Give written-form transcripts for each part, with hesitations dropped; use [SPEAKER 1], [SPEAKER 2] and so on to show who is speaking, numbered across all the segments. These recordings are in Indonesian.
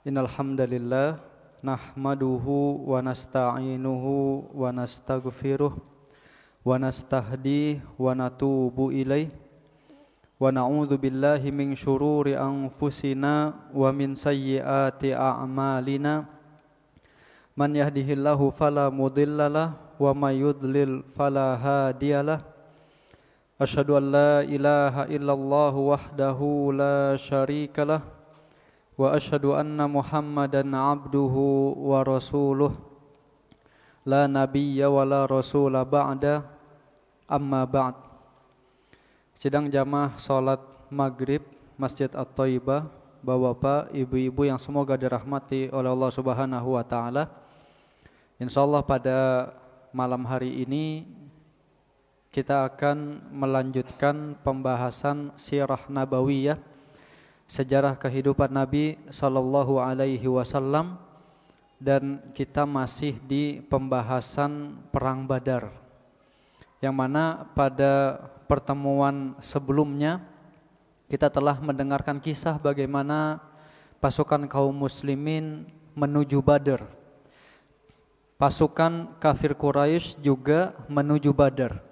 [SPEAKER 1] Innal hamdalillah nahmaduhu wa nasta'inuhu wa nastaghfiruh wa nastahdihi wa natubu ilaih wa na'udzu billahi min syururi anfusina wa min sayyiati a'malina man yahdihillahu fala mudhillalah wa may yudlil fala hadiyalah. Asyhadu an la ilaha illallah wahdahu la syarikalah wa asyhadu anna Muhammadan abduhu wa rasuluh la nabiyya wa la rasula ba'da amma ba'd. Sidang jamaah salat maghrib Masjid At-Thaibah, Bapak-bapak, ibu-ibu yang semoga dirahmati oleh Allah Subhanahu wa taala. Insyaallah pada malam hari ini kita akan melanjutkan pembahasan sirah nabawiyah, sejarah kehidupan Nabi sallallahu alaihi wasallam, dan kita masih di pembahasan perang Badar. Yang mana pada pertemuan sebelumnya kita telah mendengarkan kisah bagaimana pasukan kaum muslimin menuju Badar. Pasukan kafir Quraisy juga menuju Badar.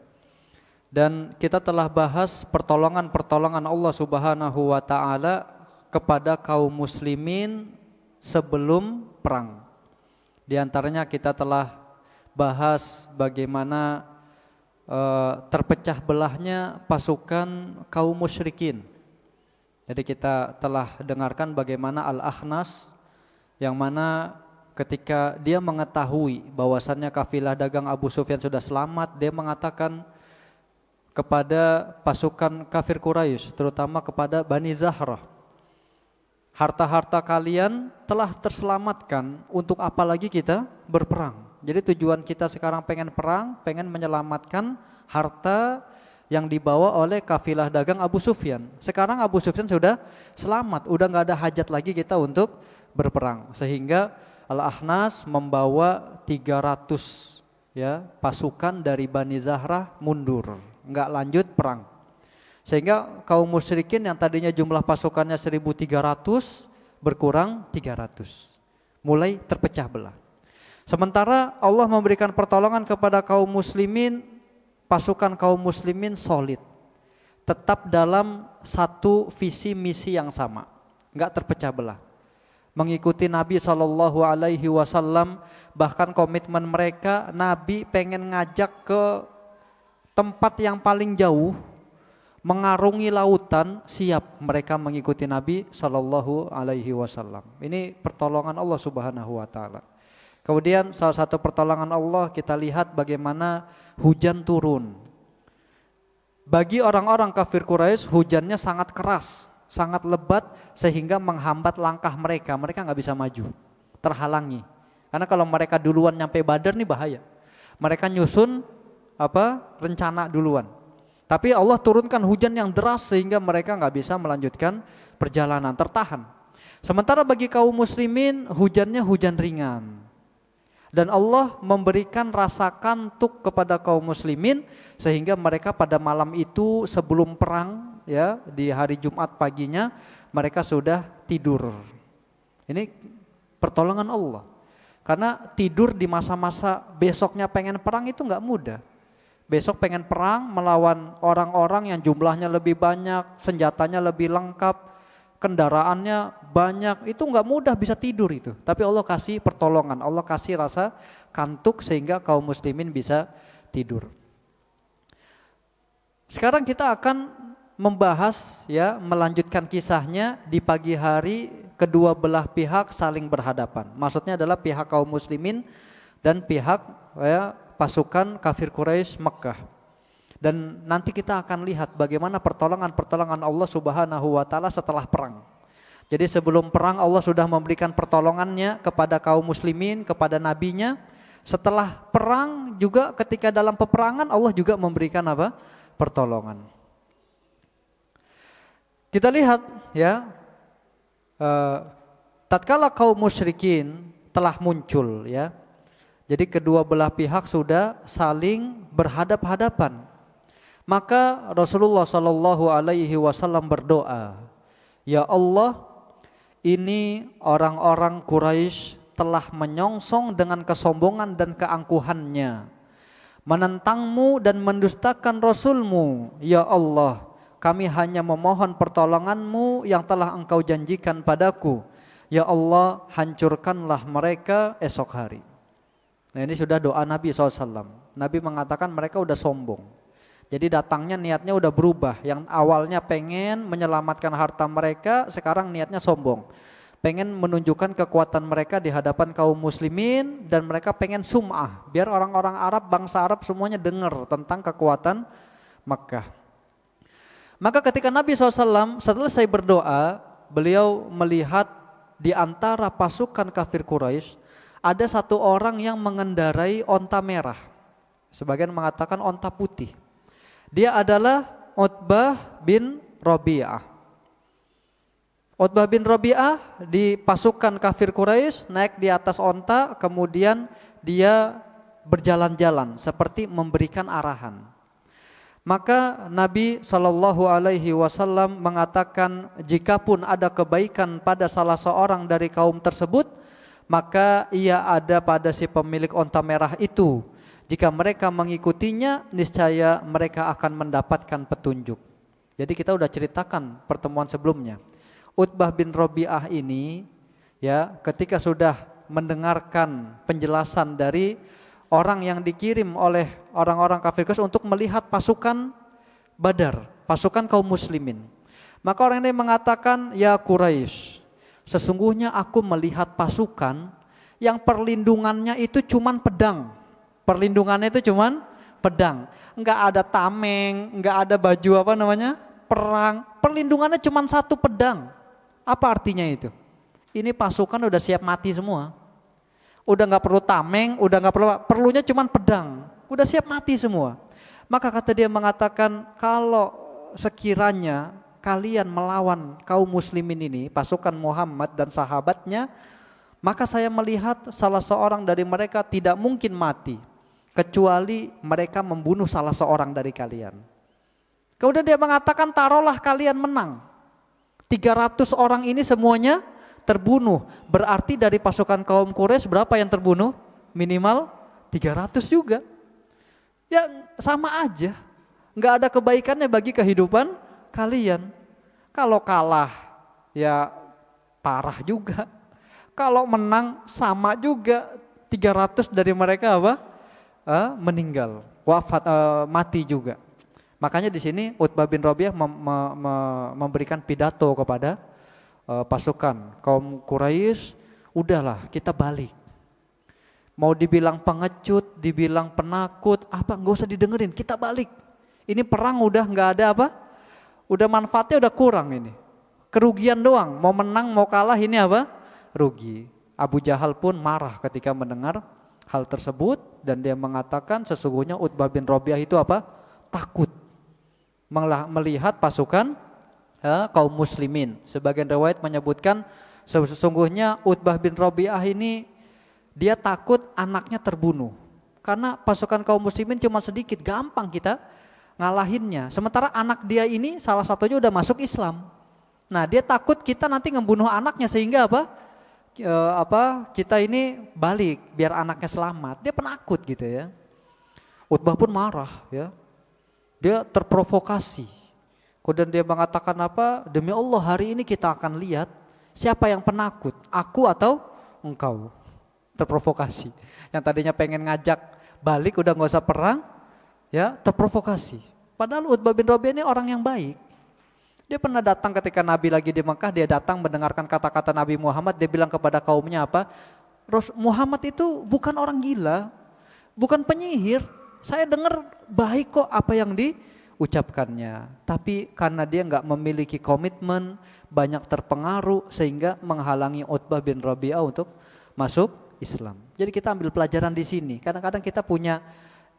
[SPEAKER 1] Dan kita telah bahas pertolongan-pertolongan Allah Subhanahu wa taala kepada kaum muslimin sebelum perang. Di antaranya kita telah bahas bagaimana terpecah belahnya pasukan kaum musyrikin. Jadi kita telah dengarkan bagaimana Al-Akhnas yang mana ketika dia mengetahui bahwasannya kafilah dagang Abu Sufyan sudah selamat, dia mengatakan kepada pasukan kafir Quraisy, terutama kepada Bani Zahrah, harta-harta kalian telah terselamatkan, untuk apa lagi kita berperang? Jadi tujuan kita sekarang pengen perang, pengen menyelamatkan harta yang dibawa oleh kafilah dagang Abu Sufyan. Sekarang Abu Sufyan sudah selamat, udah gak ada hajat lagi kita untuk berperang. Sehingga Al-Akhnas membawa 300 pasukan dari Bani Zahrah mundur, nggak lanjut perang. Sehingga kaum musyrikin yang tadinya jumlah pasukannya 1.300 berkurang 300, mulai terpecah belah. Sementara Allah memberikan pertolongan kepada kaum muslimin, pasukan kaum muslimin solid, tetap dalam satu visi misi yang sama, nggak terpecah belah, mengikuti Nabi SAW. Bahkan komitmen mereka, Nabi pengen ngajak ke tempat yang paling jauh, mengarungi lautan, siap mereka mengikuti Nabi SAW. Ini pertolongan Allah Subhanahu wa taala. Kemudian salah satu pertolongan Allah kita lihat bagaimana hujan turun. Bagi orang-orang kafir Quraisy hujannya sangat keras, sangat lebat, sehingga menghambat langkah mereka. Mereka nggak bisa maju, terhalangi. Karena kalau mereka duluan nyampe Badar nih bahaya. Mereka nyusun rencana duluan. Tapi Allah turunkan hujan yang deras sehingga mereka nggak bisa melanjutkan perjalanan, tertahan. Sementara bagi kaum muslimin hujannya hujan ringan. Dan Allah memberikan rasa kantuk kepada kaum muslimin sehingga mereka pada malam itu sebelum perang, di hari Jumat paginya mereka sudah tidur. Ini pertolongan Allah. Karena tidur di masa-masa besoknya pengen perang itu nggak mudah. Besok pengen perang melawan orang-orang yang jumlahnya lebih banyak, senjatanya lebih lengkap, kendaraannya banyak, itu nggak mudah bisa tidur itu. Tapi Allah kasih pertolongan, Allah kasih rasa kantuk sehingga kaum muslimin bisa tidur. Sekarang kita akan membahas, melanjutkan kisahnya di pagi hari. Kedua belah pihak saling berhadapan. Maksudnya adalah pihak kaum muslimin dan pihak pasukan kafir Quraisy Mekkah. Dan nanti kita akan lihat bagaimana pertolongan-pertolongan Allah Subhanahu wa taala setelah perang. Jadi sebelum perang Allah sudah memberikan pertolongannya kepada kaum muslimin, kepada nabinya. Setelah perang juga ketika dalam peperangan Allah juga memberikan pertolongan. Kita lihat tatkala kaum musyrikin telah muncul, jadi kedua belah pihak sudah saling berhadap-hadapan. Maka Rasulullah sallallahu alaihi wasallam berdoa, "Ya Allah, ini orang-orang Quraisy telah menyongsong dengan kesombongan dan keangkuhannya, menentangmu dan mendustakan Rasulmu. Ya Allah, kami hanya memohon pertolonganmu yang telah engkau janjikan padaku. Ya Allah, hancurkanlah mereka esok hari. Nah, ini sudah doa Nabi SAW. Nabi mengatakan mereka udah sombong. Jadi datangnya niatnya udah berubah. Yang awalnya pengen menyelamatkan harta mereka, sekarang niatnya sombong. Pengen menunjukkan kekuatan mereka di hadapan kaum muslimin, dan mereka pengen sum'ah, biar orang-orang Arab, bangsa Arab semuanya dengar tentang kekuatan Makkah. Maka ketika Nabi SAW selesai berdoa, beliau melihat di antara pasukan kafir Quraisy ada satu orang yang mengendarai onta merah. Sebagian mengatakan onta putih. Dia adalah Utbah bin Rabi'ah. Utbah bin Rabi'ah di pasukan kafir Quraisy naik di atas onta, kemudian dia berjalan-jalan seperti memberikan arahan. Maka Nabi SAW mengatakan, jikapun ada kebaikan pada salah seorang dari kaum tersebut, maka ia ada pada si pemilik onta merah itu. Jika mereka mengikutinya, niscaya mereka akan mendapatkan petunjuk. Jadi kita udah ceritakan pertemuan sebelumnya. Utbah bin Rabi'ah ini, ya, ketika sudah mendengarkan penjelasan dari orang yang dikirim oleh orang-orang kafir Quraisy untuk melihat pasukan Badar, pasukan kaum muslimin. Maka orang ini mengatakan, ya Quraisy, sesungguhnya aku melihat pasukan yang perlindungannya itu cuman pedang. Perlindungannya itu cuman pedang. Enggak ada tameng, enggak ada baju perang. Perlindungannya cuman satu pedang. Apa artinya itu? Ini pasukan udah siap mati semua. Udah nggak perlu tameng, udah nggak perlunya cuman pedang, udah siap mati semua. Maka kata dia mengatakan, kalau sekiranya kalian melawan kaum muslimin ini, pasukan Muhammad dan sahabatnya, maka saya melihat salah seorang dari mereka tidak mungkin mati kecuali mereka membunuh salah seorang dari kalian. Kemudian dia mengatakan, taruhlah kalian menang, 300 orang ini semuanya terbunuh, berarti dari pasukan kaum Quraisy berapa yang terbunuh? Minimal 300 juga. Ya sama aja, nggak ada kebaikannya bagi kehidupan kalian. Kalau kalah ya parah juga. Kalau menang sama juga, 300 dari mereka meninggal, wafat, mati juga. Makanya di sini Utbah bin Rabi'ah memberikan pidato kepada pasukan kaum Quraisy, udahlah kita balik. Mau dibilang pengecut, dibilang penakut, nggak usah didengerin, kita balik. Ini perang udah nggak ada udah manfaatnya udah kurang ini. Kerugian doang, mau menang mau kalah ini rugi. Abu Jahal pun marah ketika mendengar hal tersebut, dan dia mengatakan sesungguhnya Utbah bin Rabi'ah itu takut melihat pasukan kaum muslimin. Sebagian riwayat menyebutkan sesungguhnya Utbah bin Rabi'ah ini dia takut anaknya terbunuh. Karena pasukan kaum muslimin cuma sedikit, gampang kita ngalahinnya. Sementara anak dia ini salah satunya udah masuk Islam. Nah, dia takut kita nanti ngebunuh anaknya sehingga kita ini balik biar anaknya selamat. Dia penakut gitu ya. Utbah pun marah ya. Dia terprovokasi. Kemudian dia mengatakan demi Allah hari ini kita akan lihat siapa yang penakut, aku atau engkau. Terprovokasi. Yang tadinya pengen ngajak balik udah nggak usah perang, ya terprovokasi. Padahal Utbah bin Rabi'ah ini orang yang baik. Dia pernah datang ketika Nabi lagi di Mekah, dia datang mendengarkan kata-kata Nabi Muhammad, dia bilang kepada kaumnya Muhammad itu bukan orang gila, bukan penyihir. Saya dengar baik kok apa yang diucapkannya, tapi karena dia nggak memiliki komitmen, banyak terpengaruh sehingga menghalangi Utbah bin Rabi'ah untuk masuk Islam. Jadi kita ambil pelajaran di sini. Kadang-kadang kita punya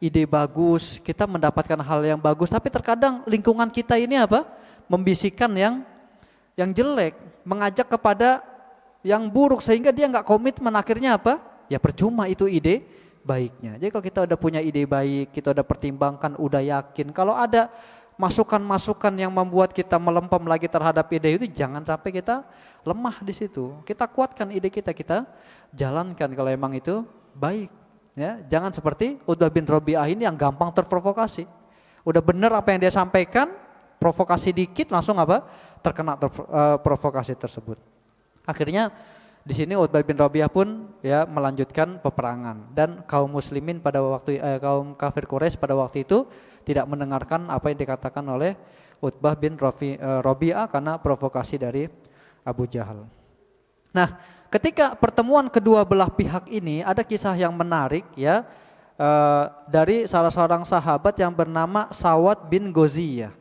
[SPEAKER 1] ide bagus, kita mendapatkan hal yang bagus, tapi terkadang lingkungan kita ini membisikkan yang jelek, mengajak kepada yang buruk sehingga dia nggak komitmen, akhirnya ya percuma itu ide baiknya. Jadi kalau kita udah punya ide baik, kita udah pertimbangkan, udah yakin, kalau ada masukan-masukan yang membuat kita melempem lagi terhadap ide itu, jangan sampai kita lemah di situ. Kita kuatkan ide kita jalankan kalau emang itu baik. Ya, jangan seperti Utbah bin Rabi'ah ini yang gampang terprovokasi. Udah benar apa yang dia sampaikan, provokasi dikit langsung terkena provokasi tersebut. Akhirnya di sini Utbah bin Rabi'ah pun ya melanjutkan peperangan, dan kaum muslimin kaum kafir Quraisy pada waktu itu tidak mendengarkan apa yang dikatakan oleh Utbah bin Rabi'ah karena provokasi dari Abu Jahal. Nah, ketika pertemuan kedua belah pihak ini ada kisah yang menarik ya, dari salah seorang sahabat yang bernama Sawad bin Ghaziyah.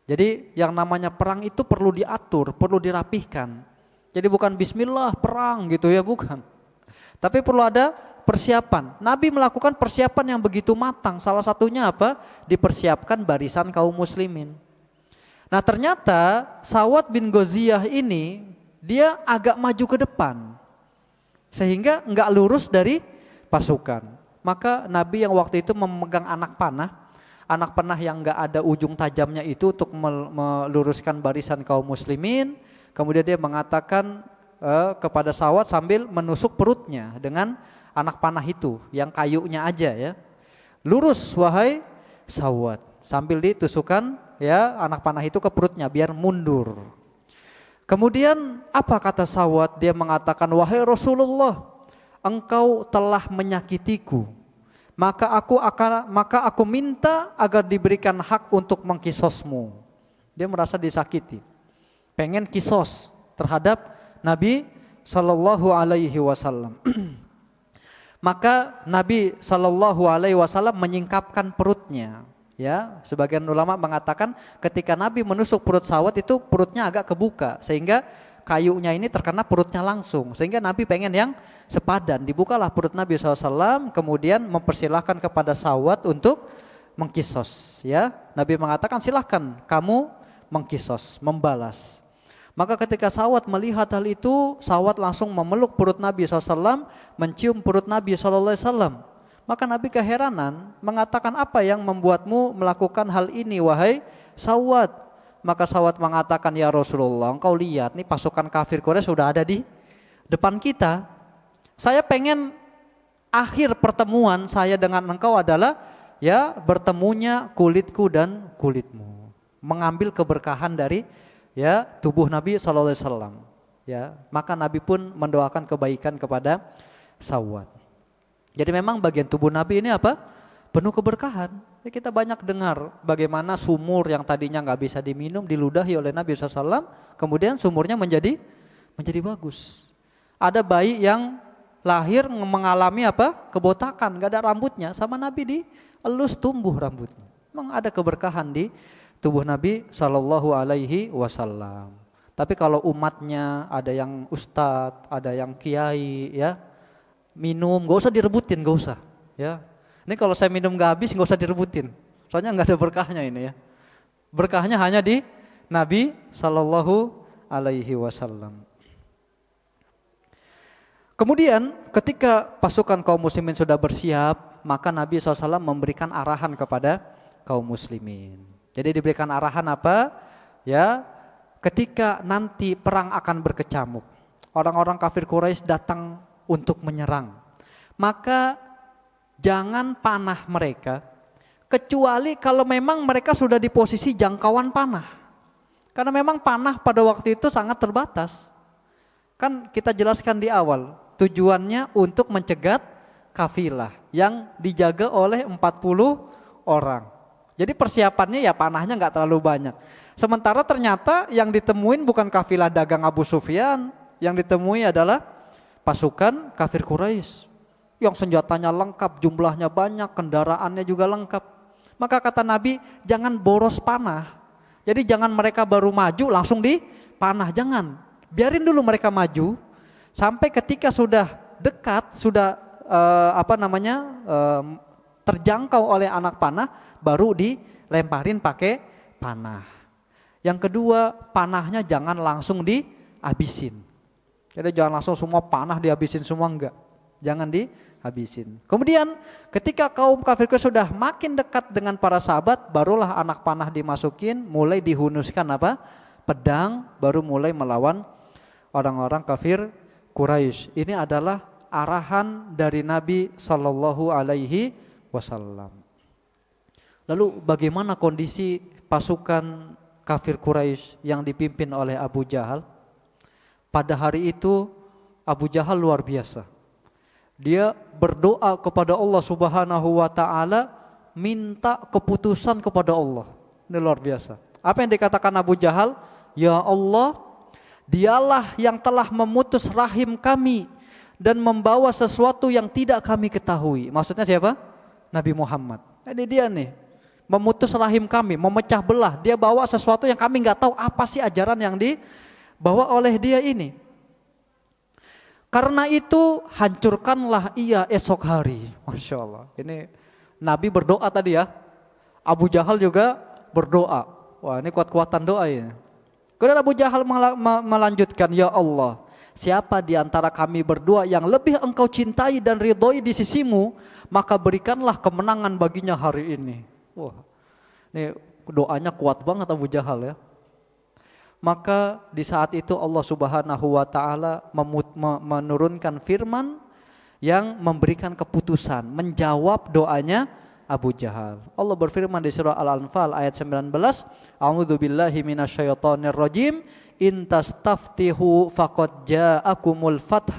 [SPEAKER 1] Jadi yang namanya perang itu perlu diatur, perlu dirapihkan. Jadi bukan bismillah perang gitu ya, bukan. Tapi perlu ada persiapan. Nabi melakukan persiapan yang begitu matang. Salah satunya apa? Dipersiapkan barisan kaum muslimin. Nah, ternyata Sawad bin Ghaziyah ini dia agak maju ke depan sehingga enggak lurus dari pasukan. Maka Nabi yang waktu itu memegang anak panah yang enggak ada ujung tajamnya itu untuk meluruskan barisan kaum muslimin. Kemudian dia mengatakan kepada Sawad sambil menusuk perutnya dengan anak panah itu yang kayunya aja ya. Lurus wahai Sawad, sambil ditusukkan ya anak panah itu ke perutnya biar mundur. Kemudian apa kata Sawad? Dia mengatakan, wahai Rasulullah, engkau telah menyakitiku, maka aku minta agar diberikan hak untuk mengkisosmu. Dia merasa disakiti, pengen kisos terhadap Nabi Sallallahu Alaihi Wasallam. Maka Nabi Sallallahu Alaihi Wasallam menyingkapkan perutnya. Ya, sebagian ulama mengatakan ketika Nabi menusuk perut Sawad itu perutnya agak kebuka sehingga kayunya ini terkena perutnya langsung, sehingga Nabi pengen yang sepadan. Dibukalah perut Nabi SAW, kemudian mempersilahkan kepada Sawad untuk mengkisos. Ya, Nabi mengatakan silahkan kamu mengkisos, membalas. Maka ketika Sawad melihat hal itu, Sawad langsung memeluk perut Nabi SAW, mencium perut Nabi SAW. Maka Nabi keheranan mengatakan, apa yang membuatmu melakukan hal ini wahai Sawad? Maka Sawad mengatakan, ya Rasulullah, engkau lihat nih pasukan kafir Quraisy sudah ada di depan kita. Saya pengen akhir pertemuan saya dengan engkau adalah ya bertemunya kulitku dan kulitmu, mengambil keberkahan dari ya tubuh Nabi SAW. Ya, maka Nabi pun mendoakan kebaikan kepada Sawad. Jadi memang bagian tubuh Nabi ini apa? Penuh keberkahan. Ya, kita banyak dengar bagaimana sumur yang tadinya nggak bisa diminum diludahi oleh Nabi SAW, kemudian sumurnya menjadi bagus. Ada bayi yang lahir mengalami apa? Kebotakan, nggak ada rambutnya, sama Nabi dielus tumbuh rambutnya. Memang ada keberkahan di tubuh Nabi Sallallahu Alaihi Wasallam. Tapi kalau umatnya ada yang ustadz, ada yang kiai, ya minum, gak usah direbutin, gak usah. Ya, ini kalau saya minum gak habis, gak usah direbutin. Soalnya gak ada berkahnya ini ya. Berkahnya hanya di Nabi Sallallahu Alaihi Wasallam. Kemudian ketika pasukan kaum muslimin sudah bersiap, maka Nabi SAW memberikan arahan kepada kaum muslimin. Jadi diberikan arahan apa? Ya, ketika nanti perang akan berkecamuk, orang-orang kafir Quraisy datang untuk menyerang, maka jangan panah mereka kecuali kalau memang mereka sudah di posisi jangkauan panah. Karena memang panah pada waktu itu sangat terbatas. Kan kita jelaskan di awal, tujuannya untuk mencegat kafilah yang dijaga oleh 40 orang. Jadi persiapannya ya panahnya nggak terlalu banyak. Sementara ternyata yang ditemuin bukan kafilah dagang Abu Sufyan, yang ditemui adalah pasukan kafir Quraisy yang senjatanya lengkap, jumlahnya banyak, kendaraannya juga lengkap. Maka kata Nabi, jangan boros panah. Jadi jangan mereka baru maju langsung dipanah, jangan. Biarin dulu mereka maju sampai ketika sudah dekat, sudah terjangkau oleh anak panah, baru dilemparin pakai panah. Yang kedua, panahnya jangan langsung dihabisin. Jadi jangan langsung semua panah dihabisin semua, enggak. jangan dihabisin. Kemudian ketika kaum kafir sudah makin dekat dengan para sahabat, barulah anak panah dimasukin, mulai dihunuskan apa? Pedang, baru mulai melawan orang-orang kafir Quraisy. Ini adalah arahan dari Nabi Shallallahu Alaihi Wasallam. Lalu bagaimana kondisi pasukan kafir Quraisy yang dipimpin oleh Abu Jahal? Pada hari itu Abu Jahal luar biasa. Dia berdoa kepada Allah Subhanahu wa taala, minta keputusan kepada Allah. Ini luar biasa. Apa yang dikatakan Abu Jahal? Ya Allah, Dialah yang telah memutus rahim kami dan membawa sesuatu yang tidak kami ketahui. Maksudnya siapa? Nabi Muhammad. Ini dia nih, memutus rahim kami, memecah belah. Dia bawa sesuatu yang kami nggak tahu apa sih ajaran yang dibawa oleh dia ini. Karena itu hancurkanlah ia esok hari. Masya Allah. Ini Nabi berdoa tadi ya. Abu Jahal juga berdoa. Wah, ini kuat-kuatan doa ini. Kemudian Abu Jahal melanjutkan, ya Allah, siapa di antara kami berdua yang lebih engkau cintai dan ridhoi di sisimu, maka berikanlah kemenangan baginya hari ini. Wah, ini doanya kuat banget Abu Jahal ya. Maka di saat itu Allah Subhanahu wa taala menurunkan firman yang memberikan keputusan, menjawab doanya Abu Jahal. Allah berfirman di surah Al-Anfal ayat 19, A'udzubillahi minasyaitonir rajim, in tastaftihu faqad ja'akumul fath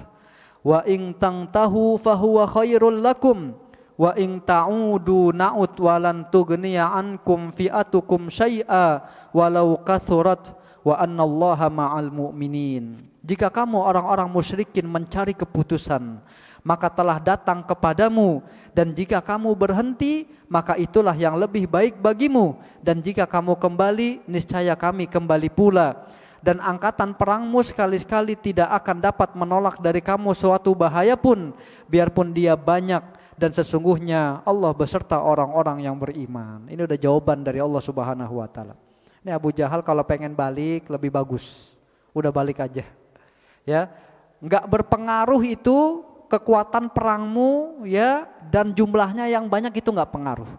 [SPEAKER 1] wa in tantahu fahuwa khairul lakum wa in ta'udu na'ud walan tughniya ankum fi'atukum syai'a walau kathurat wa annallaha ma'al mu'minin. Jika kamu orang-orang musyrikin mencari keputusan, maka telah datang kepadamu, dan jika kamu berhenti, maka itulah yang lebih baik bagimu, dan jika kamu kembali, niscaya kami kembali pula. Dan angkatan perangmu sekali-sekali tidak akan dapat menolak dari kamu suatu bahaya pun, biarpun dia banyak, dan sesungguhnya Allah beserta orang-orang yang beriman. Ini udah jawaban dari Allah Subhanahu wa taala. Ini Abu Jahal kalau pengen balik lebih bagus, udah balik aja, ya, nggak berpengaruh itu kekuatan perangmu, ya, dan jumlahnya yang banyak itu nggak pengaruh,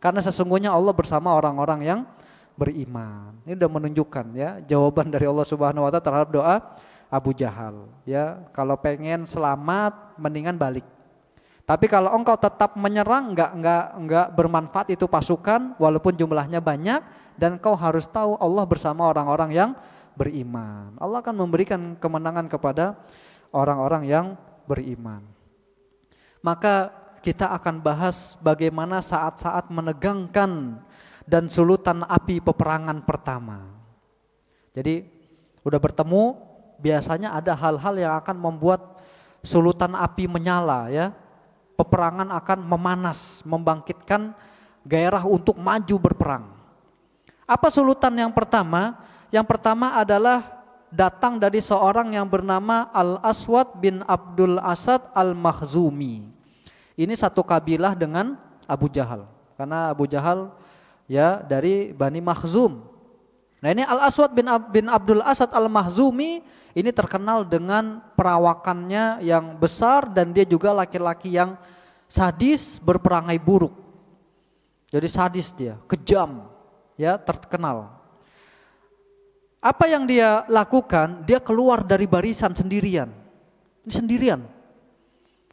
[SPEAKER 1] karena sesungguhnya Allah bersama orang-orang yang beriman. Ini udah menunjukkan ya jawaban dari Allah Subhanahu Wa Taala terhadap doa Abu Jahal. Ya, kalau pengen selamat, mendingan balik. Tapi kalau engkau tetap menyerang, nggak bermanfaat itu pasukan, walaupun jumlahnya banyak. Dan kau harus tahu Allah bersama orang-orang yang beriman. Allah akan memberikan kemenangan kepada orang-orang yang beriman. Maka kita akan bahas bagaimana saat-saat menegangkan dan sulutan api peperangan pertama. Jadi udah bertemu, biasanya ada hal-hal yang akan membuat sulutan api menyala ya. Peperangan akan memanas, membangkitkan gairah untuk maju berperang. Apa sulutan yang pertama? Yang pertama adalah datang dari seorang yang bernama Al-Aswad bin Abdul Asad Al-Makhzumi. Ini satu kabilah dengan Abu Jahal. Karena Abu Jahal ya dari Bani Makhzum. Nah ini Al-Aswad bin Abdul Asad Al-Makhzumi ini terkenal dengan perawakannya yang besar dan dia juga laki-laki yang sadis, berperangai buruk. Jadi sadis dia, kejam. Ya, terkenal. Apa yang dia lakukan? Dia keluar dari barisan sendirian. Ini sendirian.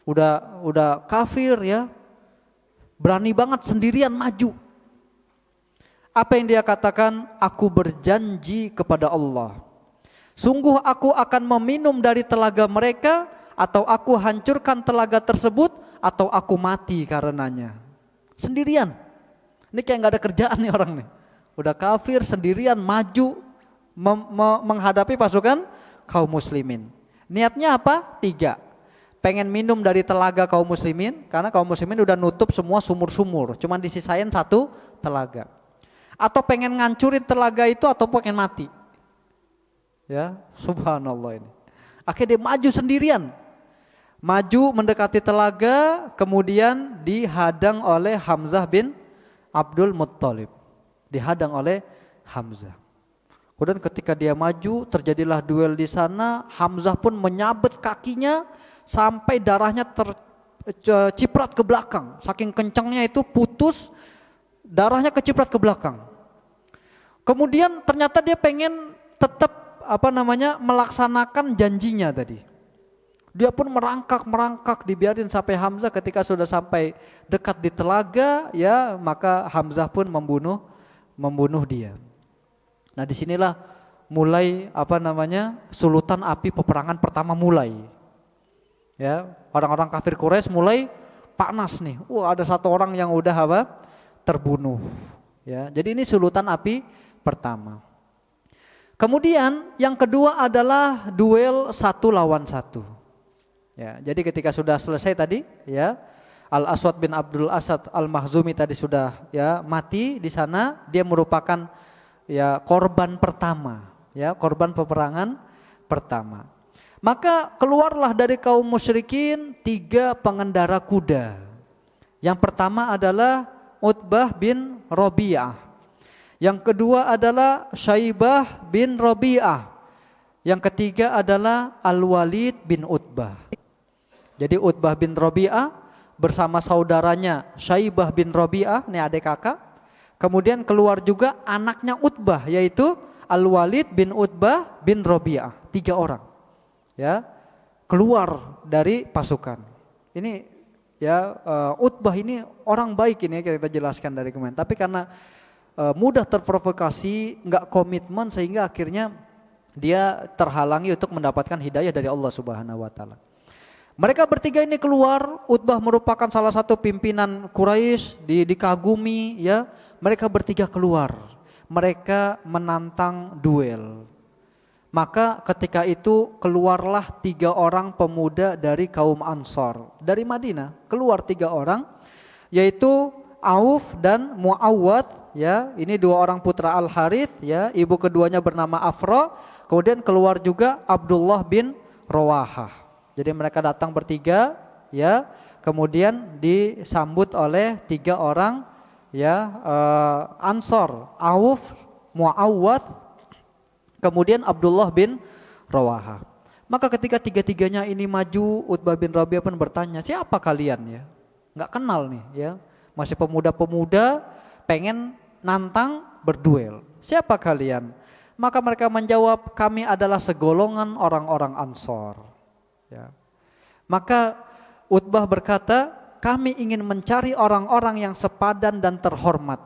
[SPEAKER 1] Udah kafir ya. Berani banget sendirian maju. Apa yang dia katakan? Aku berjanji kepada Allah. Sungguh aku akan meminum dari telaga mereka, atau aku hancurkan telaga tersebut, atau aku mati karenanya. Sendirian. Ini kayak gak ada kerjaan nih orang nih. Udah kafir sendirian maju menghadapi pasukan kaum muslimin. Niatnya apa? 3. Pengen minum dari telaga kaum muslimin, karena kaum muslimin udah nutup semua sumur-sumur, cuman disisain 1 telaga. Atau pengen ngancurin telaga itu, atau pengen mati. Ya, subhanallah ini. Akhirnya dia maju sendirian. Maju mendekati telaga, kemudian dihadang oleh Hamzah bin Abdul Muttalib. Dihadang oleh Hamzah. Kemudian ketika dia maju, terjadilah duel di sana. Hamzah pun menyabet kakinya sampai darahnya terciprat ke belakang. Saking kencangnya itu putus, darahnya keciprat ke belakang. Kemudian ternyata dia pengen tetap melaksanakan janjinya tadi. Dia pun merangkak, dibiarin sampai Hamzah. Ketika sudah sampai dekat di telaga, ya maka Hamzah pun membunuh dia. Nah disinilah mulai sulutan api peperangan pertama mulai. Ya, orang-orang kafir Quraisy mulai panas nih. Ada satu orang yang udah terbunuh. Ya, jadi ini sulutan api pertama. Kemudian yang kedua adalah duel 1 lawan 1. Ya, jadi ketika sudah selesai tadi, ya Al-Aswad bin Abdul Asad Al-Makhzumi tadi sudah ya mati di sana, dia merupakan ya korban pertama, ya korban peperangan pertama. Maka keluarlah dari kaum musyrikin 3 pengendara kuda. Yang pertama adalah Utbah bin Rabi'ah. Yang kedua adalah Syaibah bin Rabi'ah. Yang ketiga adalah Al-Walid bin Utbah. Jadi Utbah bin Rabi'ah bersama saudaranya Syaibah bin Rabi'ah, ini adik kakak. Kemudian keluar juga anaknya Utbah, yaitu Al-Walid bin Utbah bin Rabi'ah. 3 orang ya keluar dari pasukan. Ini ya Utbah ini orang baik, ini kita jelaskan dari kemarin. Tapi karena mudah terprovokasi, nggak komitmen, sehingga akhirnya dia terhalangi untuk mendapatkan hidayah dari Allah Subhanahu wa taala. Mereka bertiga ini keluar. Utbah merupakan salah satu pimpinan Quraisy, dikagumi ya. Mereka bertiga keluar. Mereka menantang duel. Maka ketika itu keluarlah 3 orang pemuda dari kaum Ansor dari Madinah. Keluar 3 orang, yaitu Auf dan Muawwad, ya, ini 2 orang putra Al-Harith, ya, ibu keduanya bernama Afra. Kemudian keluar juga Abdullah bin Rawahah. Jadi mereka datang bertiga, ya, kemudian disambut oleh 3 orang, ya, Ansor, Auf, Muawwad, kemudian Abdullah bin Rawahah. Maka ketika 3-tiganya ini maju, Utbah bin Rabi'ah pun bertanya, siapa kalian ya? Nggak kenal nih, ya. Masih pemuda-pemuda pengen nantang berduel. Siapa kalian? Maka mereka menjawab, kami adalah segolongan orang-orang Ansor. Ya. Maka Utbah berkata, kami ingin mencari orang-orang yang sepadan dan terhormat.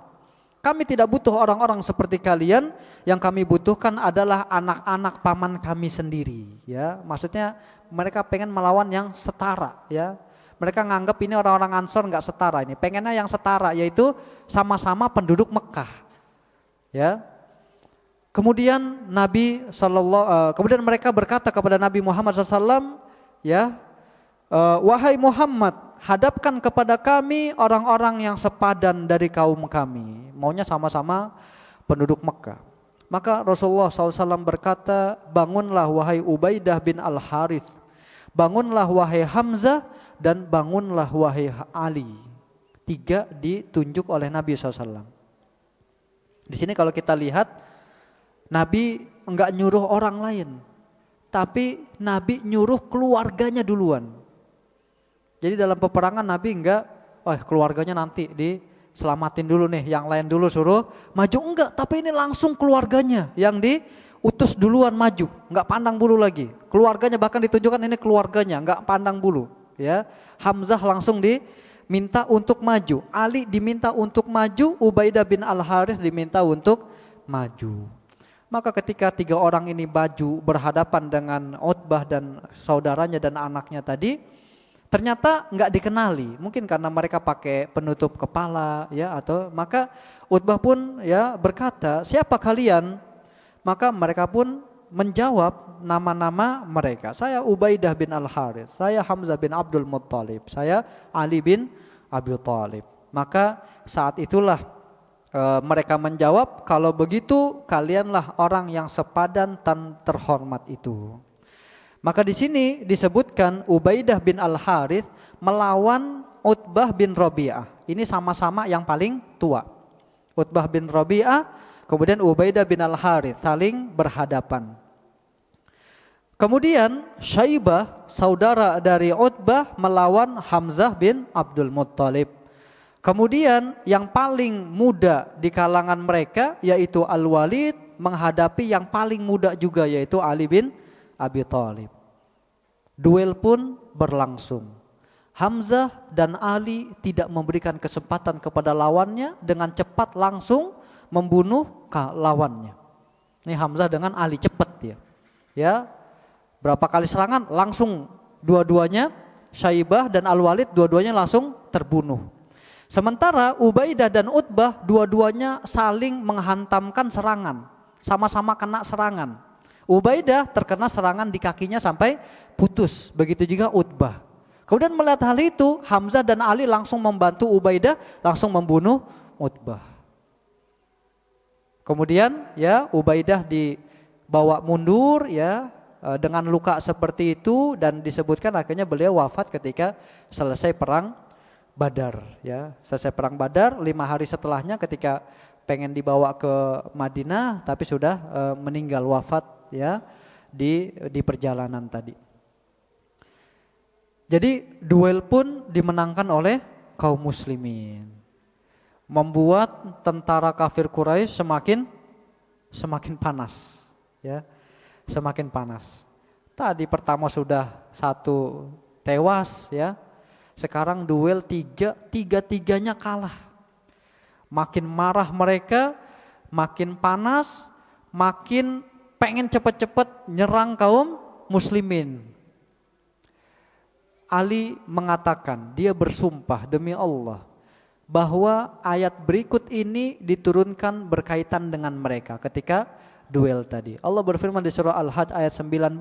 [SPEAKER 1] Kami tidak butuh orang-orang seperti kalian. Yang kami butuhkan adalah anak-anak paman kami sendiri. Ya, maksudnya mereka pengen melawan yang setara. Ya. Mereka nganggap ini orang-orang Ansor nggak setara, ini pengennya yang setara, yaitu sama-sama penduduk Mekah. Ya. Kemudian kemudian mereka berkata kepada Nabi Muhammad SAW, ya, wahai Muhammad, hadapkan kepada kami orang-orang yang sepadan dari kaum kami. Maunya sama-sama penduduk Mekah. Maka Rasulullah SAW berkata, bangunlah wahai Ubaidah bin Al-Harith, bangunlah wahai Hamzah, dan bangunlah wahai Ali. 3 ditunjuk oleh Nabi SAW. Di sini kalau kita lihat, Nabi enggak nyuruh orang lain, tapi Nabi nyuruh keluarganya duluan. Jadi dalam peperangan Nabi enggak, keluarganya nanti diselamatin dulu nih, yang lain dulu suruh maju, enggak. Tapi ini langsung keluarganya yang diutus duluan maju, enggak pandang bulu lagi. Keluarganya bahkan ditunjukkan ini keluarganya, enggak pandang bulu. Ya, Hamzah langsung diminta untuk maju, Ali diminta untuk maju, Ubaidah bin Al-Harith diminta untuk maju. Maka ketika 3 orang ini maju berhadapan dengan Utbah dan saudaranya dan anaknya tadi, ternyata nggak dikenali, mungkin karena mereka pakai penutup kepala, ya, atau maka Utbah pun ya berkata, siapa kalian? Maka mereka pun menjawab nama-nama mereka. Saya Ubaidah bin Al-Harith, saya Hamzah bin Abdul Muttalib, saya Ali bin Abi Thalib. Maka saat itulah mereka menjawab, kalau begitu kalianlah orang yang sepadan dan terhormat itu. Maka di sini disebutkan Ubaidah bin Al-Harith melawan Utbah bin Rabi'ah. Ini sama-sama yang paling tua. Utbah bin Rabi'ah, kemudian Ubaidah bin Al-Harith saling berhadapan. Kemudian Syaibah, saudara dari Utbah, melawan Hamzah bin Abdul Muttalib. Kemudian yang paling muda di kalangan mereka yaitu Al-Walid menghadapi yang paling muda juga yaitu Ali bin Abi Thalib. Duel pun berlangsung. Hamzah dan Ali tidak memberikan kesempatan kepada lawannya, dengan cepat langsung membunuh lawannya. Ini Hamzah dengan Ali cepat ya. Ya, berapa kali serangan langsung dua-duanya, Syaibah dan Al-Walid dua-duanya langsung terbunuh. Sementara Ubaidah dan Utbah dua-duanya saling menghantamkan serangan, sama-sama kena serangan. Ubaidah terkena serangan di kakinya sampai putus, begitu juga Utbah. Kemudian melihat hal itu, Hamzah dan Ali langsung membantu Ubaidah, langsung membunuh Utbah. Kemudian ya Ubaidah dibawa mundur ya dengan luka seperti itu, dan disebutkan akhirnya beliau wafat ketika selesai perang Badar ya. Selesai perang Badar, 5 hari setelahnya ketika pengen dibawa ke Madinah tapi sudah meninggal wafat ya di perjalanan tadi. Jadi duel pun dimenangkan oleh kaum muslimin, membuat tentara kafir Quraisy semakin panas ya, semakin panas. Tadi pertama sudah 1 tewas ya, sekarang duel 3-tiganya kalah. Makin marah mereka, makin panas, makin pengen cepat-cepat nyerang kaum muslimin. Ali mengatakan, dia bersumpah demi Allah bahwa ayat berikut ini diturunkan berkaitan dengan mereka ketika duel tadi. Allah berfirman di surah Al-Hajj ayat 19,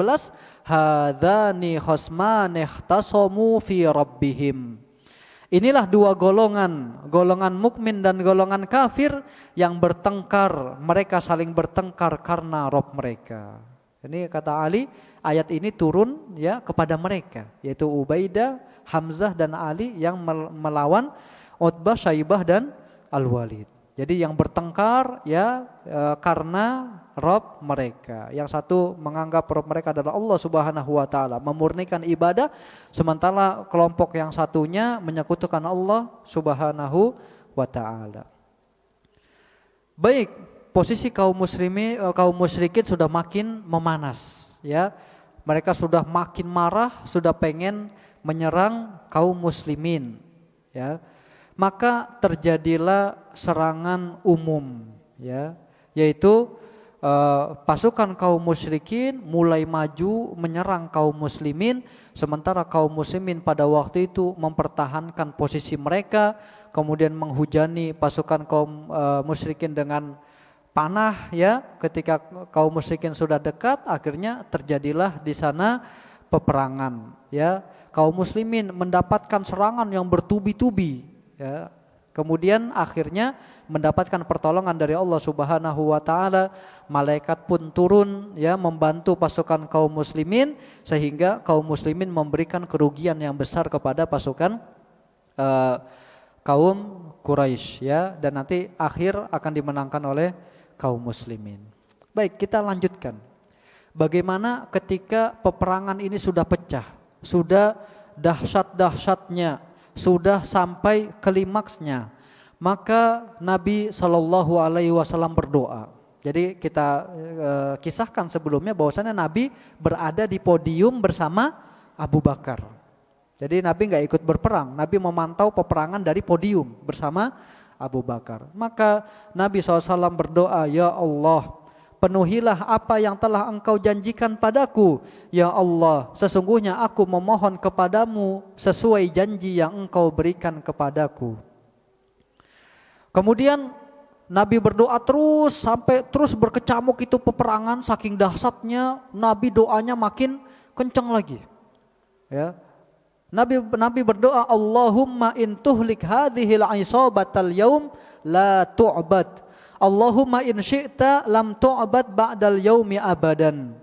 [SPEAKER 1] hadzani khasmani ikhtasamu fi rabbihim. Inilah 2 golongan mukmin dan golongan kafir yang bertengkar, mereka saling bertengkar karena Rabb mereka. Ini kata Ali, ayat ini turun ya kepada mereka, yaitu Ubaidah, Hamzah dan Ali yang melawan Utbah, Syaibah dan Al-Walid. Jadi yang bertengkar ya karena Rabb mereka. Yang satu menganggap Rabb mereka adalah Allah Subhanahu wa taala, memurnikan ibadah, sementara kelompok yang satunya menyekutukan Allah Subhanahu wa taala. Baik, posisi kaum musyrikin sudah makin memanas ya. Mereka sudah makin marah, sudah pengen menyerang kaum muslimin ya. Maka terjadilah serangan umum ya, yaitu pasukan kaum musyrikin mulai maju menyerang kaum muslimin, sementara kaum muslimin pada waktu itu mempertahankan posisi mereka, kemudian menghujani pasukan kaum musyrikin dengan panah ya. Ketika kaum musyrikin sudah dekat, akhirnya terjadilah di sana peperangan ya. Kaum muslimin mendapatkan serangan yang bertubi-tubi ya, kemudian akhirnya mendapatkan pertolongan dari Allah Subhanahu wa taala. Malaikat pun turun ya membantu pasukan kaum muslimin, sehingga kaum muslimin memberikan kerugian yang besar kepada pasukan kaum Quraisy ya, dan nanti akhir akan dimenangkan oleh kaum muslimin. Baik, kita lanjutkan. Bagaimana ketika peperangan ini sudah pecah, sudah dahsyat-dahsyatnya, sudah sampai klimaksnya, maka Nabi SAW berdoa. Jadi kita kisahkan sebelumnya bahwasanya Nabi berada di podium bersama Abu Bakar. Jadi Nabi nggak ikut berperang, Nabi memantau peperangan dari podium bersama Abu Bakar. Maka Nabi SAW berdoa, ya Allah, penuhilah apa yang telah Engkau janjikan padaku. Ya Allah, sesungguhnya aku memohon kepadamu sesuai janji yang Engkau berikan kepadaku. Kemudian Nabi berdoa terus sampai terus berkecamuk itu peperangan, saking dahsyatnya Nabi doanya makin kencang lagi. Ya. Nabi berdoa, Allahumma in tuhlik hadhil isabatal yaum la tu'bad. Allahumma in syi'ta lam tu'bad ba'dal yaumi abadan.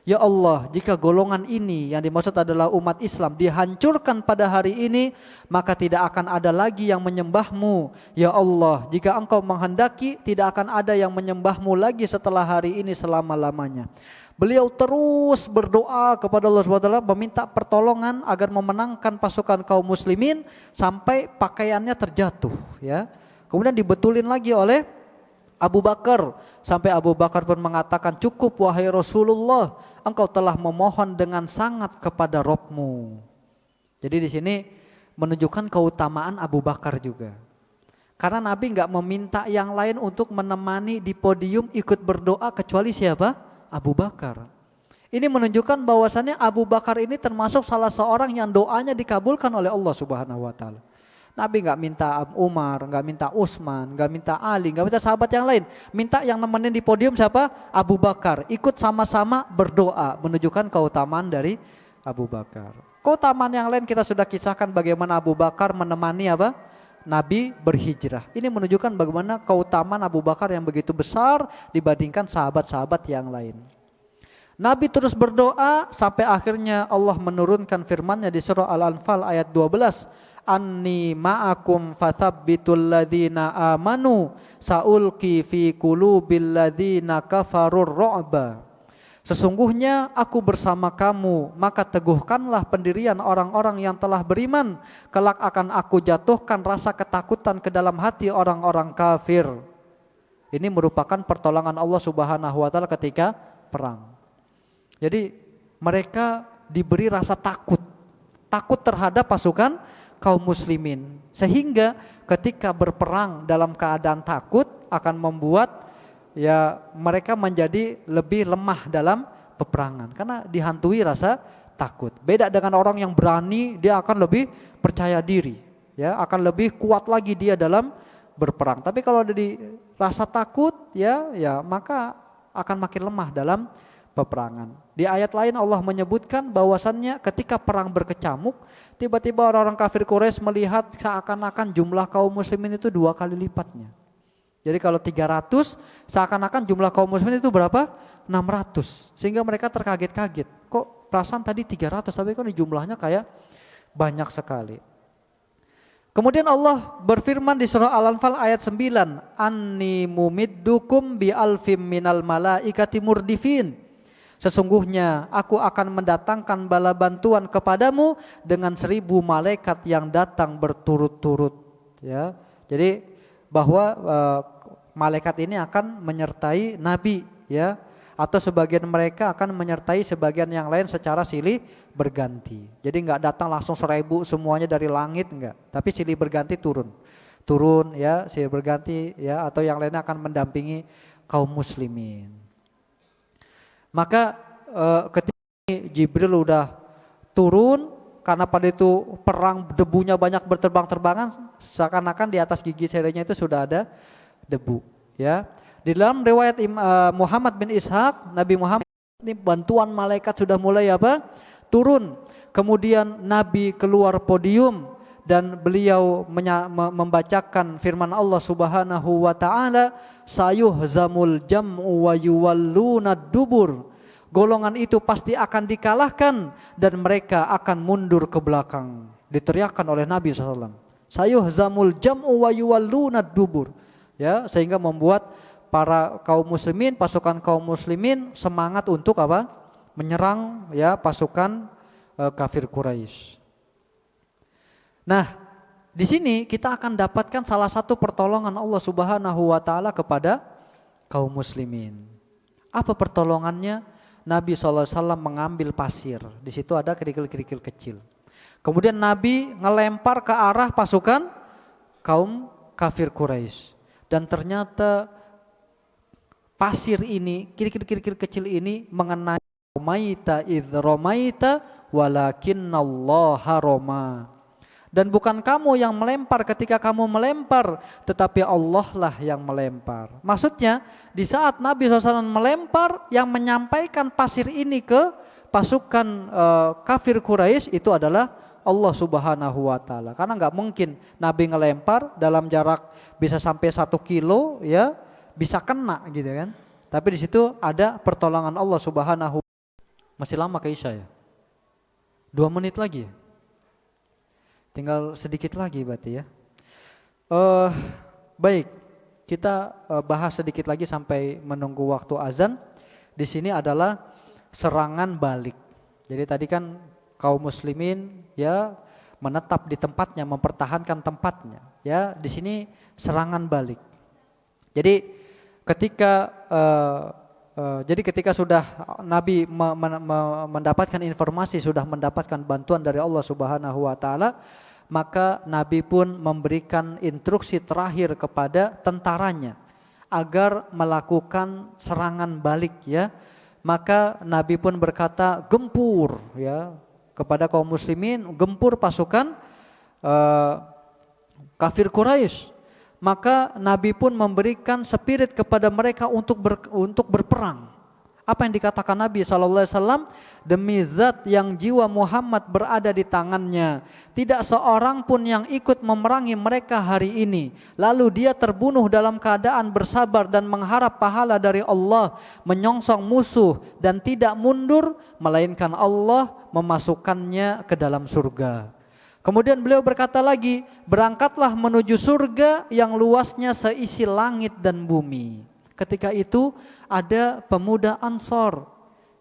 [SPEAKER 1] Ya Allah, jika golongan ini yang dimaksud adalah umat Islam dihancurkan pada hari ini, maka tidak akan ada lagi yang menyembahmu. Ya Allah, jika Engkau menghendaki, tidak akan ada yang menyembahmu lagi setelah hari ini selama-lamanya. Beliau terus berdoa kepada Allah Subhanahu wa taala meminta pertolongan agar memenangkan pasukan kaum muslimin sampai pakaiannya terjatuh ya. Kemudian dibetulin lagi oleh Abu Bakar sampai Abu Bakar pun mengatakan, "Cukup wahai Rasulullah, engkau telah memohon dengan sangat kepada Rabb-Mu." Jadi di sini menunjukkan keutamaan Abu Bakar juga. Karena Nabi nggak meminta yang lain untuk menemani di podium ikut berdoa kecuali siapa? Abu Bakar. Ini menunjukkan bahwasannya Abu Bakar ini termasuk salah seorang yang doanya dikabulkan oleh Allah Subhanahu wa taala. Nabi nggak minta Umar, nggak minta Utsman, nggak minta Ali, nggak minta sahabat yang lain. Minta yang nemenin di podium siapa? Abu Bakar. Ikut sama-sama berdoa, menunjukkan keutamaan dari Abu Bakar. Keutamaan yang lain kita sudah kisahkan bagaimana Abu Bakar menemani apa? Nabi berhijrah. Ini menunjukkan bagaimana keutamaan Abu Bakar yang begitu besar dibandingkan sahabat-sahabat yang lain. Nabi terus berdoa sampai akhirnya Allah menurunkan firman-Nya di surah Al-Anfal ayat 12. Anni ma'akum fathabbitul ladzina amanu saulqi fi qulubil ladzina kafarur ru'ba. Sesungguhnya aku bersama kamu, maka teguhkanlah pendirian orang-orang yang telah beriman. Kelak akan aku jatuhkan rasa ketakutan ke dalam hati orang-orang kafir. Ini merupakan pertolongan Allah Subhanahu wa taala ketika perang. Jadi mereka diberi rasa takut. Takut terhadap pasukan kaum muslimin. Sehingga ketika berperang dalam keadaan takut akan membuat ya mereka menjadi lebih lemah dalam peperangan karena dihantui rasa takut. Beda dengan orang yang berani, dia akan lebih percaya diri, ya, akan lebih kuat lagi dia dalam berperang. Tapi kalau ada di rasa takut, ya maka akan makin lemah dalam peperangan. Di ayat lain Allah menyebutkan bahwasannya ketika perang berkecamuk, tiba-tiba orang-orang kafir Quraisy melihat seakan-akan jumlah kaum muslimin itu 2 kali lipatnya. Jadi kalau 300, seakan-akan jumlah kaum muslimin itu berapa? 600. Sehingga mereka terkaget-kaget. Kok perasaan tadi 300, tapi kok jumlahnya kayak banyak sekali. Kemudian Allah berfirman di surah Al-Anfal ayat 9. Anni mumiddukum bi alfim minal malaikati murdifin. Sesungguhnya aku akan mendatangkan bala bantuan kepadamu dengan 1000 malaikat yang datang berturut-turut. Ya, jadi bahwa malaikat ini akan menyertai Nabi, ya, atau sebagian mereka akan menyertai sebagian yang lain secara silih berganti. Jadi nggak datang langsung 1000 semuanya dari langit, enggak, tapi silih berganti turun, ya, silih berganti, ya, atau yang lainnya akan mendampingi kaum muslimin. Maka ketika Jibril udah turun, karena pada itu perang debunya banyak berterbang-terbangan, seakan-akan di atas gigi serinya itu sudah ada debu, ya. Di dalam riwayat Muhammad bin Ishaq, Nabi Muhammad ini bantuan malaikat sudah mulai apa? Turun. Kemudian Nabi keluar podium dan beliau membacakan firman Allah Subhanahu wa taala, sayuhzamul jam'u wa yuwalluna dubur. Golongan itu pasti akan dikalahkan dan mereka akan mundur ke belakang. Diteriakkan oleh Nabi SAW. Sayuhzamul jam'u wa yuwalluna dubur. Ya, sehingga membuat para kaum muslimin, pasukan kaum muslimin semangat untuk apa? Menyerang, ya, pasukan kafir Quraisy. Nah, di sini kita akan dapatkan salah satu pertolongan Allah Subhanahu wa taala kepada kaum muslimin. Apa pertolongannya? Nabi SAW mengambil pasir. Di situ ada kerikil-kerikil kecil. Kemudian Nabi ngelempar ke arah pasukan kaum kafir Quraisy. Dan ternyata pasir ini, kerikil-kerikil kecil ini mengenai romaita idh romaita walakinnallaha roma. Dan bukan kamu yang melempar ketika kamu melempar, tetapi Allah lah yang melempar. Maksudnya di saat Nabi SAW melempar, yang menyampaikan pasir ini ke pasukan kafir Quraisy itu adalah Allah Subhanahu wa taala. Karena nggak mungkin Nabi ngelempar dalam jarak bisa sampai 1 kilo, ya, bisa kena gitu kan. Tapi di situ ada pertolongan Allah Subhanahu. Masih lama ke Isya ya? 2 menit lagi. Tinggal sedikit lagi berarti ya. Baik, kita bahas sedikit lagi sampai menunggu waktu azan. Di sini adalah serangan balik. Jadi tadi kan kaum muslimin ya menetap di tempatnya, mempertahankan tempatnya. Ya, di sini serangan balik. Jadi ketika sudah Nabi mendapatkan informasi, sudah mendapatkan bantuan dari Allah Subhanahu wa taala, maka Nabi pun memberikan instruksi terakhir kepada tentaranya agar melakukan serangan balik ya. Maka Nabi pun berkata, gempur ya kepada kaum muslimin, gempur pasukan kafir Quraisy. Maka Nabi pun memberikan spirit kepada mereka untuk berperang. Apa yang dikatakan Nabi SAW? Demi zat yang jiwa Muhammad berada di tangannya, tidak seorang pun yang ikut memerangi mereka hari ini, lalu dia terbunuh dalam keadaan bersabar dan mengharap pahala dari Allah, menyongsong musuh dan tidak mundur, melainkan Allah memasukkannya ke dalam surga. Kemudian beliau berkata lagi, berangkatlah menuju surga yang luasnya seisi langit dan bumi. Ketika itu ada pemuda Ansor,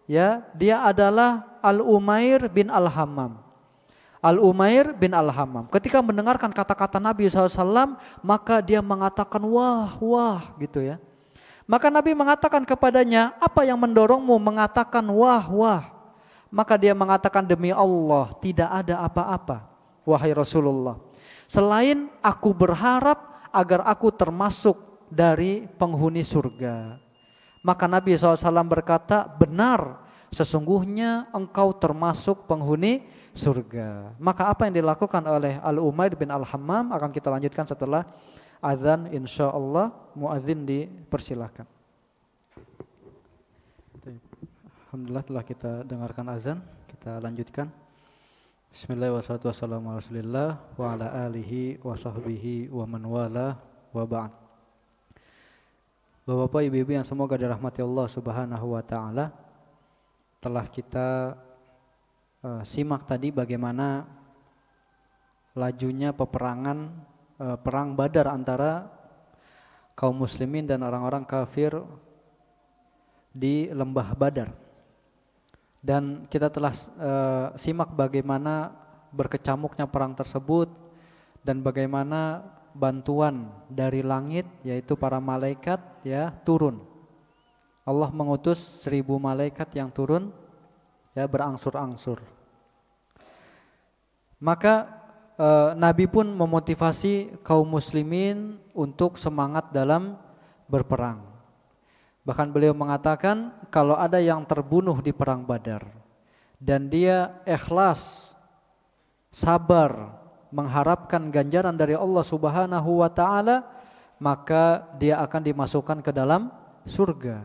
[SPEAKER 1] ya, dia adalah Al-Umair bin Al-Hammam. Al-Umair bin Al-Hammam. Ketika mendengarkan kata-kata Nabi SAW, maka dia mengatakan wah, wah gitu ya. Maka Nabi mengatakan kepadanya, apa yang mendorongmu mengatakan wah, wah? Maka dia mengatakan, demi Allah tidak ada apa-apa, wahai Rasulullah, selain aku berharap agar aku termasuk dari penghuni surga. Maka Nabi SAW berkata, benar, sesungguhnya engkau termasuk penghuni surga. Maka apa yang dilakukan oleh Al-Umair bin Al-Hammam akan kita lanjutkan setelah azan, insyaallah. Muadzin dipersilahkan. Alhamdulillah telah kita dengarkan azan, kita lanjutkan. Bismillahirrahmanirrahim. Wassalamu ala Rasulillah wa ala alihi wa sahbihi wa man wala wa ba'd. Bapak-bapak, ibu-ibu yang semoga dirahmati Allah Subhanahu wa taala, telah kita simak tadi bagaimana lajunya peperangan perang Badar antara kaum muslimin dan orang-orang kafir di lembah Badar. Dan kita telah simak bagaimana berkecamuknya perang tersebut dan bagaimana bantuan dari langit, yaitu para malaikat ya turun. Allah mengutus 1000 malaikat yang turun ya berangsur-angsur. Maka Nabi pun memotivasi kaum muslimin untuk semangat dalam berperang. Bahkan beliau mengatakan, kalau ada yang terbunuh di perang Badar dan dia ikhlas, sabar, mengharapkan ganjaran dari Allah Subhanahu wa taala, maka dia akan dimasukkan ke dalam surga.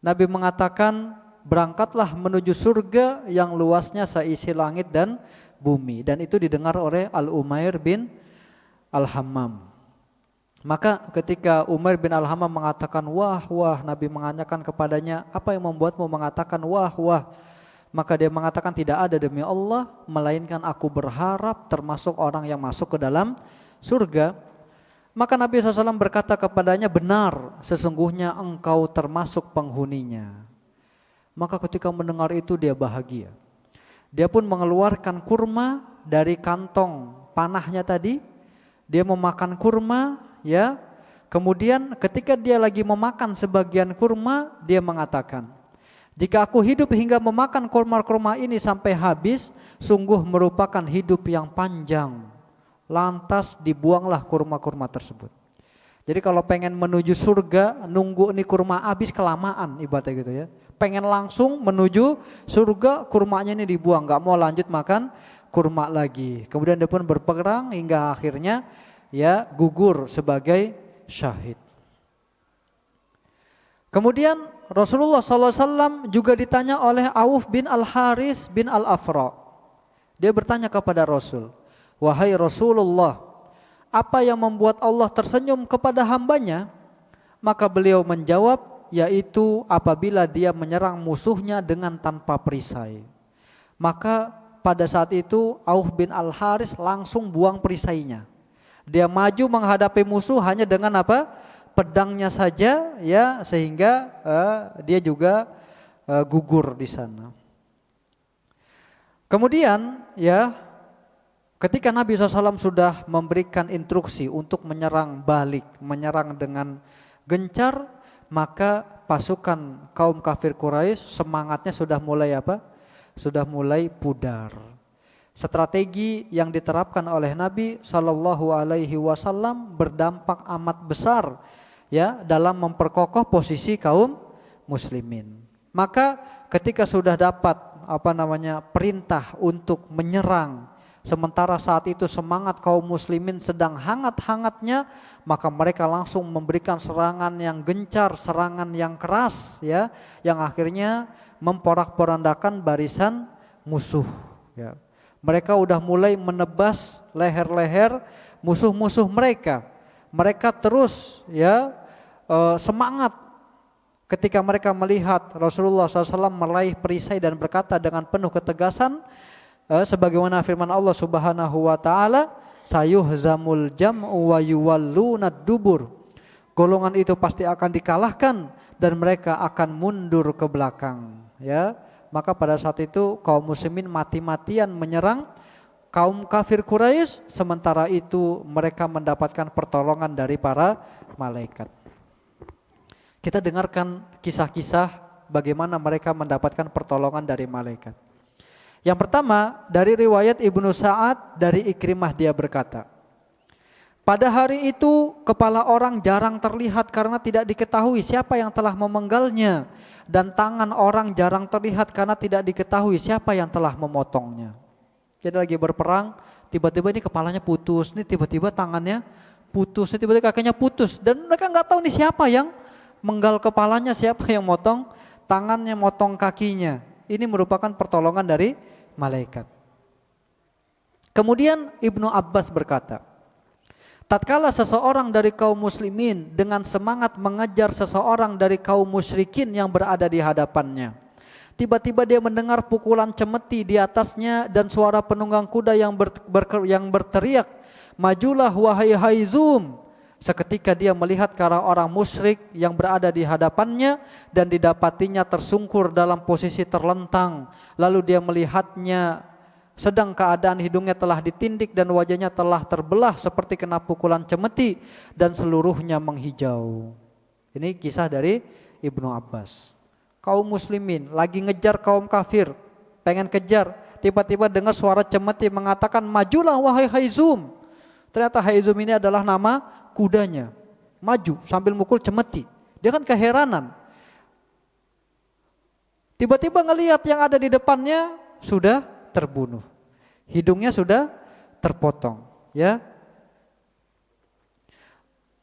[SPEAKER 1] Nabi mengatakan, berangkatlah menuju surga yang luasnya seisi langit dan bumi. Dan itu didengar oleh Al-Umair bin Al-Hammam. Maka ketika Umair bin Al-Hammam mengatakan wah, wah, Nabi menanyakan kepadanya, apa yang membuatmu mengatakan wah, wah? Maka dia mengatakan, tidak ada demi Allah, melainkan aku berharap termasuk orang yang masuk ke dalam surga. Maka Nabi SAW berkata kepadanya, benar, sesungguhnya engkau termasuk penghuninya. Maka ketika mendengar itu dia bahagia. Dia pun mengeluarkan kurma dari kantong panahnya tadi. Dia memakan kurma ya. Kemudian ketika dia lagi memakan sebagian kurma, dia mengatakan, jika aku hidup hingga memakan kurma-kurma ini sampai habis, sungguh merupakan hidup yang panjang. Lantas dibuanglah kurma-kurma tersebut. Jadi kalau pengen menuju surga, nunggu ini kurma habis kelamaan ibaratnya gitu ya. Pengen langsung menuju surga, kurmanya ini dibuang, gak mau lanjut makan kurma lagi. Kemudian dia pun berperang hingga akhirnya ya gugur sebagai syahid. Kemudian Rasulullah SAW juga ditanya oleh Auf bin Al-Haris bin Al-Afra. Dia bertanya kepada Rasul, wahai Rasulullah, apa yang membuat Allah tersenyum kepada hambanya? Maka beliau menjawab, yaitu apabila dia menyerang musuhnya dengan tanpa perisai. Maka pada saat itu Auf bin Al-Haris langsung buang perisainya. Dia maju menghadapi musuh hanya dengan apa? Pedangnya saja ya, sehingga dia juga gugur di sana. Kemudian ya, ketika Nabi SAW sudah memberikan instruksi untuk menyerang balik, menyerang dengan gencar, maka pasukan kaum kafir Quraisy semangatnya sudah mulai apa? Sudah mulai pudar. Strategi yang diterapkan oleh Nabi SAW berdampak amat besar ya dalam memperkokoh posisi kaum muslimin. Maka ketika sudah dapat perintah untuk menyerang, sementara saat itu semangat kaum muslimin sedang hangat-hangatnya, maka mereka langsung memberikan serangan yang gencar, serangan yang keras ya, yang akhirnya memporak-porandakan barisan musuh ya. Mereka udah mulai menebas leher-leher musuh-musuh mereka. Mereka terus ya semangat ketika mereka melihat Rasulullah SAW meraih perisai dan berkata dengan penuh ketegasan, sebagaimana firman Allah Subhanahu wa taala, sayuhzamul jam'u wa yuwallunad dubur. Golongan itu pasti akan dikalahkan dan mereka akan mundur ke belakang, ya. Maka pada saat itu kaum muslimin mati-matian menyerang kaum kafir Quraisy, sementara itu mereka mendapatkan pertolongan dari para malaikat. Kita dengarkan kisah-kisah bagaimana mereka mendapatkan pertolongan dari malaikat. Yang pertama dari riwayat Ibnu Sa'ad dari Ikrimah, dia berkata, pada hari itu kepala orang jarang terlihat karena tidak diketahui siapa yang telah memenggalnya, dan tangan orang jarang terlihat karena tidak diketahui siapa yang telah memotongnya. Jadi lagi berperang, tiba-tiba ini kepalanya putus, ini tiba-tiba tangannya putus, ini tiba-tiba kakinya putus, dan mereka nggak tahu nih siapa yang menggal kepalanya, siapa yang motong tangannya, motong kakinya. Ini merupakan pertolongan dari malaikat. Kemudian Ibnu Abbas berkata, tatkala seseorang dari kaum muslimin dengan semangat mengejar seseorang dari kaum musyrikin yang berada di hadapannya, tiba-tiba dia mendengar pukulan cemeti di atasnya dan suara penunggang kuda yang berteriak, majulah wahai Haizum. Seketika dia melihat ke arah orang musyrik yang berada di hadapannya dan didapatinya tersungkur dalam posisi terlentang. Lalu dia melihatnya sedang keadaan hidungnya telah ditindik dan wajahnya telah terbelah seperti kena pukulan cemeti dan seluruhnya menghijau. Ini kisah dari Ibnu Abbas. Kaum muslimin lagi ngejar kaum kafir, pengen kejar, tiba-tiba dengar suara cemeti mengatakan, majulah wahai Haizum. Ternyata Haizum ini adalah nama kudanya. Maju sambil mukul cemeti. Dia kan keheranan. Tiba-tiba ngelihat yang ada di depannya sudah terbunuh. Hidungnya sudah terpotong, ya.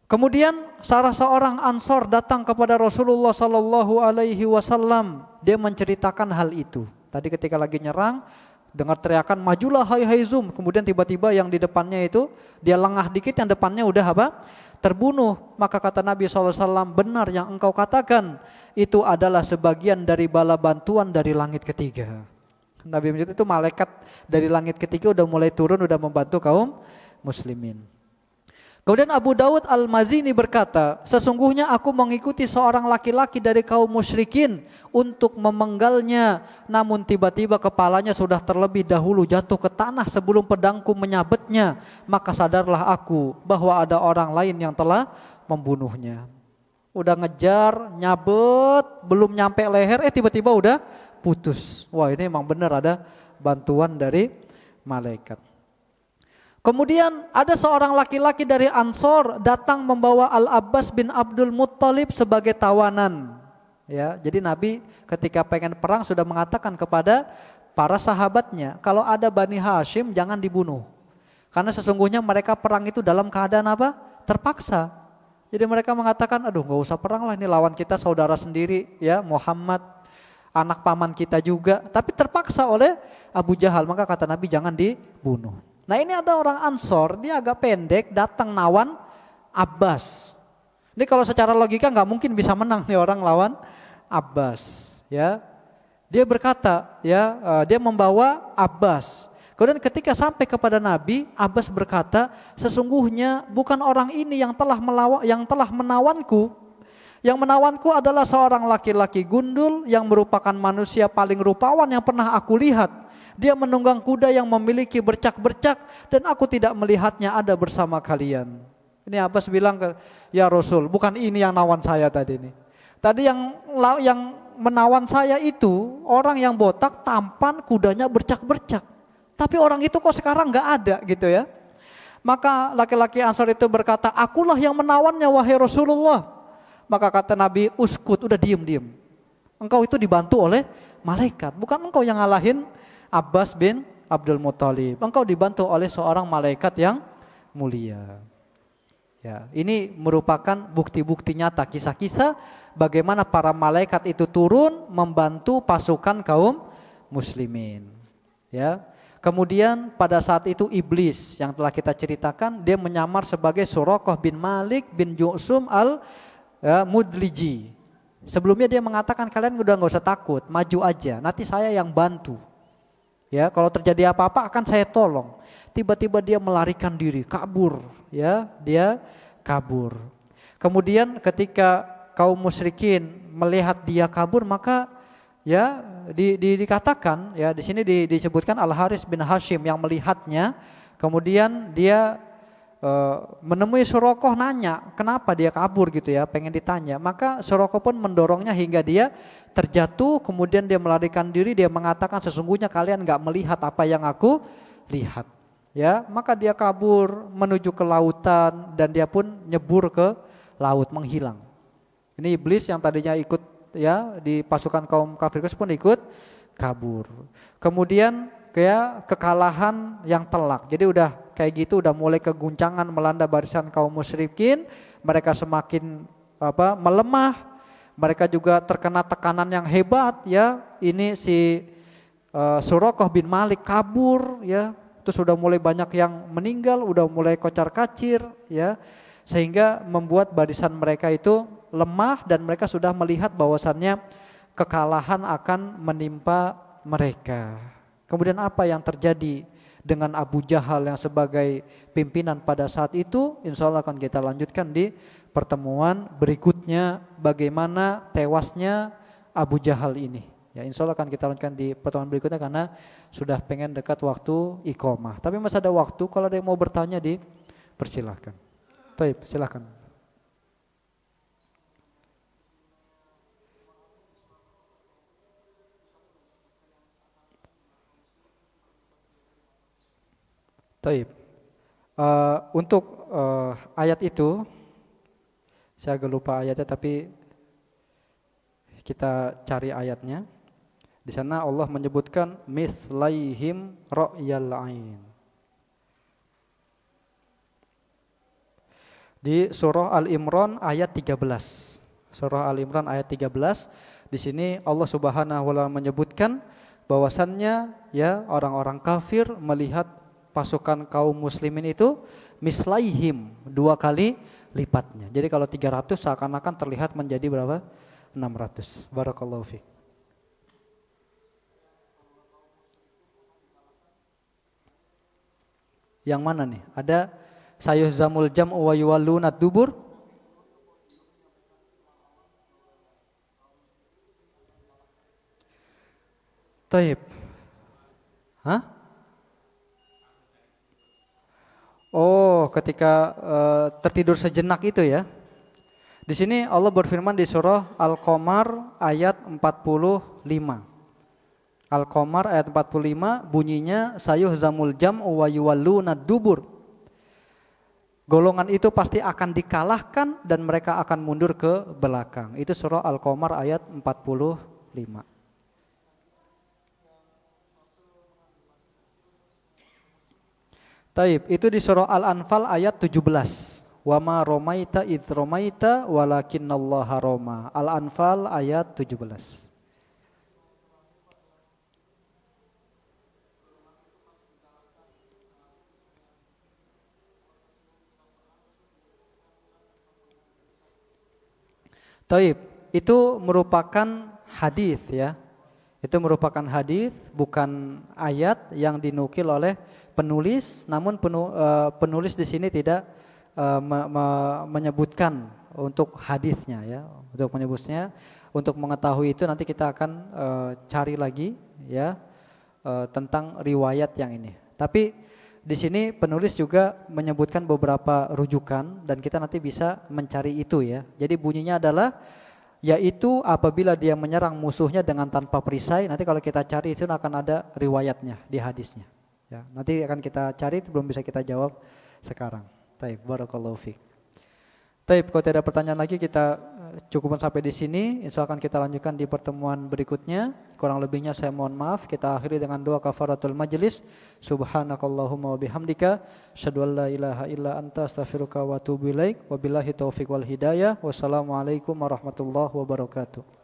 [SPEAKER 1] Kemudian salah seorang Ansor datang kepada Rasulullah sallallahu alaihi wasallam. Dia menceritakan hal itu. Tadi ketika lagi nyerang, dengar teriakan majulah hai Haizum, kemudian tiba-tiba yang di depannya itu dia lengah dikit, yang depannya udah apa? Terbunuh. Maka kata Nabi SAW, benar yang engkau katakan, itu adalah sebagian dari bala bantuan dari langit ketiga. Nabi menyebut itu malaikat dari langit ketiga udah mulai turun, udah membantu kaum muslimin. Kemudian Abu Dawud Al-Mazini berkata, sesungguhnya aku mengikuti seorang laki-laki dari kaum musyrikin untuk memenggalnya, namun tiba-tiba kepalanya sudah terlebih dahulu jatuh ke tanah sebelum pedangku menyabetnya, maka sadarlah aku bahwa ada orang lain yang telah membunuhnya. Udah ngejar, nyabet, belum nyampe leher, tiba-tiba udah putus. Wah, ini memang benar ada bantuan dari malaikat. Kemudian ada seorang laki-laki dari Ansor datang membawa Al-Abbas bin Abdul Muttalib sebagai tawanan. Ya, jadi Nabi ketika pengen perang sudah mengatakan kepada para sahabatnya, kalau ada Bani Hashim jangan dibunuh. Karena sesungguhnya mereka perang itu dalam keadaan apa? Terpaksa. Jadi mereka mengatakan, aduh nggak usah perang lah, ini lawan kita saudara sendiri, ya Muhammad, anak paman kita juga, tapi terpaksa oleh Abu Jahal. Maka kata Nabi jangan dibunuh. Nah ini ada orang Ansor, dia agak pendek, datang nawan Abbas. Ini kalau secara logika nggak mungkin bisa menang nih orang lawan Abbas, ya. Dia berkata, ya, dia membawa Abbas. Kemudian ketika sampai kepada Nabi, Abbas berkata, sesungguhnya bukan orang ini yang telah menawanku, Yang menawanku adalah seorang laki-laki gundul yang merupakan manusia paling rupawan yang pernah aku lihat. Dia menunggang kuda yang memiliki bercak-bercak dan aku tidak melihatnya ada bersama kalian. Ini Abbas bilang ke, ya Rasul, bukan ini yang nawan saya tadi ini. Tadi yang menawan saya itu orang yang botak, tampan, kudanya bercak-bercak. Tapi orang itu kok sekarang nggak ada gitu ya. Maka laki-laki Ansar itu berkata, akulah yang menawannya wahai Rasulullah. Maka kata Nabi, uskut, udah diem. Engkau itu dibantu oleh malaikat. Bukan engkau yang ngalahin Abbas bin Abdul Muthalib. Engkau dibantu oleh seorang malaikat yang mulia. Ya, ini merupakan bukti-bukti nyata, kisah-kisah bagaimana para malaikat itu turun membantu pasukan kaum muslimin. Ya. Kemudian pada saat itu iblis yang telah kita ceritakan, dia menyamar sebagai Suraqah bin Malik bin Ju'sum Mudliji. Sebelumnya dia mengatakan kalian udah nggak usah takut, maju aja, nanti saya yang bantu. Ya, kalau terjadi apa-apa akan saya tolong. Tiba-tiba dia melarikan diri, kabur. Ya, dia kabur. Kemudian ketika kaum musyrikin melihat dia kabur, maka ya dikatakan ya di sini disebutkan Al Haris bin Hashim yang melihatnya. Kemudian dia menemui Suraqah, nanya kenapa dia kabur gitu ya, pengen ditanya. Maka Suraqah pun mendorongnya hingga dia terjatuh. Kemudian dia melarikan diri, dia mengatakan sesungguhnya kalian nggak melihat apa yang aku lihat. Ya, maka dia kabur menuju ke lautan dan dia pun nyebur ke laut, menghilang. Ini iblis yang tadinya ikut ya di pasukan kaum kafir pun ikut kabur. Kemudian kayak kekalahan yang telak. Jadi udah kayak gitu, udah mulai keguncangan melanda barisan kaum musyrikin. Mereka semakin melemah. Mereka juga terkena tekanan yang hebat ya. Ini si Suraqah bin Malik kabur ya. Terus sudah mulai banyak yang meninggal, udah mulai kocar-kacir ya. Sehingga membuat barisan mereka itu lemah dan mereka sudah melihat bahwasannya kekalahan akan menimpa mereka. Kemudian apa yang terjadi dengan Abu Jahal yang sebagai pimpinan pada saat itu, insya Allah akan kita lanjutkan di pertemuan berikutnya bagaimana tewasnya Abu Jahal ini. Ya, insya Allah akan kita lanjutkan di pertemuan berikutnya karena sudah pengen dekat waktu iqomah. Tapi masih ada waktu, kalau ada yang mau bertanya dipersilahkan. Baik, silakan. Taib. Untuk ayat itu saya agak lupa ayatnya, tapi kita cari ayatnya. Di sana Allah menyebutkan mislaihim ra'yal ain. Di surah Al-Imran ayat 13. Surah Al-Imran ayat 13. Di sini Allah Subhanahu wa taala menyebutkan bahwasannya ya orang-orang kafir melihat pasukan kaum muslimin itu mislaihim, 2 kali lipatnya. Jadi kalau 300 seakan-akan terlihat menjadi berapa? 600. Barakallahu fiik. Yang mana nih? Ada sayuhzamul jam'u wa yuwallunad dubur. Taib. Hah? Oh, ketika tertidur sejenak itu ya. Di sini Allah berfirman di surah Al-Qamar ayat 45. Al-Qamar ayat 45 bunyinya sayuhzamul jam'u wa yuwallunad dubur. Golongan itu pasti akan dikalahkan dan mereka akan mundur ke belakang. Itu surah Al-Qamar ayat 45. Taib, itu di surah Al-Anfal ayat 17. Wa ma romaita id romaita walakinnallaha roma. Al-Anfal ayat 17. Taib, itu merupakan hadis ya. Itu merupakan hadis, bukan ayat yang dinukil oleh penulis, namun penulis di sini tidak menyebutkan untuk hadisnya ya, untuk menyebutnya. Untuk mengetahui itu nanti kita akan cari lagi ya tentang riwayat yang ini. Tapi di sini penulis juga menyebutkan beberapa rujukan dan kita nanti bisa mencari itu ya. Jadi bunyinya adalah yaitu apabila dia menyerang musuhnya dengan tanpa perisai, nanti kalau kita cari itu akan ada riwayatnya di hadisnya. Ya, nanti akan kita cari, itu belum bisa kita jawab sekarang. Taib, barakallahu fiik. Taib, kalau tidak ada pertanyaan lagi kita cukupkan sampai di sini. Insya Allah akan kita lanjutkan di pertemuan berikutnya. Kurang lebihnya saya mohon maaf. Kita akhiri dengan doa kafaratul majlis. Subhanakallahumma wa bihamdika asyhadu an la ilaha illa anta astaghfiruka wa atubu ilaik. Wabillahi taufiq wal hidayah. Wassalamualaikum warahmatullahi wabarakatuh.